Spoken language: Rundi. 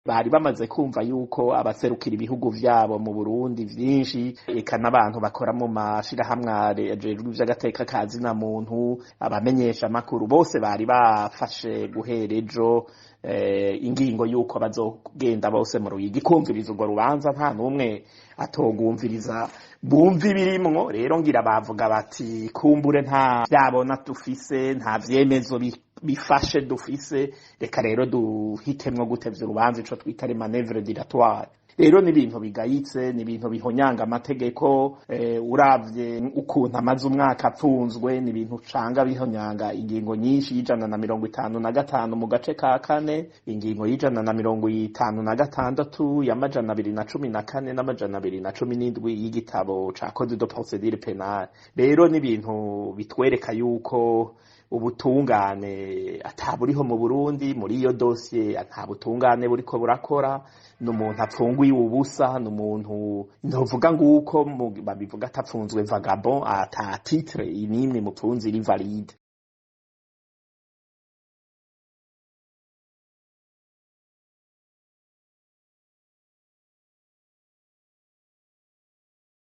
bari bamaze kumva yuko abaserukira ibihugu vyabo mu Burundi vyinshi, eka n'abantu bakora mu mashirahamwe ajejwe ivy'agateka ka zina muntu, abamenyesha makuru, bose bari bafashe guhera ejo ingingo yuko bazogenda bose mu Ruyigi kumviriza urwo rubanza, nta numwe atogumviriza bumva ibirimwo. Rero ngira bavuga bati kumbure nta vyabona dufise, nta vyemezo bifashe dufise, reka rero duhitemwo gutevya urubanza, ico twita les manœuvres dilatoires. Rero ni ibintu bigayitse, ni ibintu bihonyanga amategeko, uravye ukuntu amaze umwaka apfunzwe, ni ibintu canga bihonyanga ingingo nyinshi y'155 mu gace ka kane, ingingo y'156 y'amajana 214 n'amajana 217 y'igitabo ca Code de procédure pénale. Rero ni ibintu bitwereka yuko ubutungane ataburiho mu Burundi, muri iyo dossier atabutungane buriko burakora, n'umuntu apfunguye ubusa, n'umuntu ntovuga nguko babivuga atapfunzwe vagabond, ata titre inimwe mupfunzi iri valide.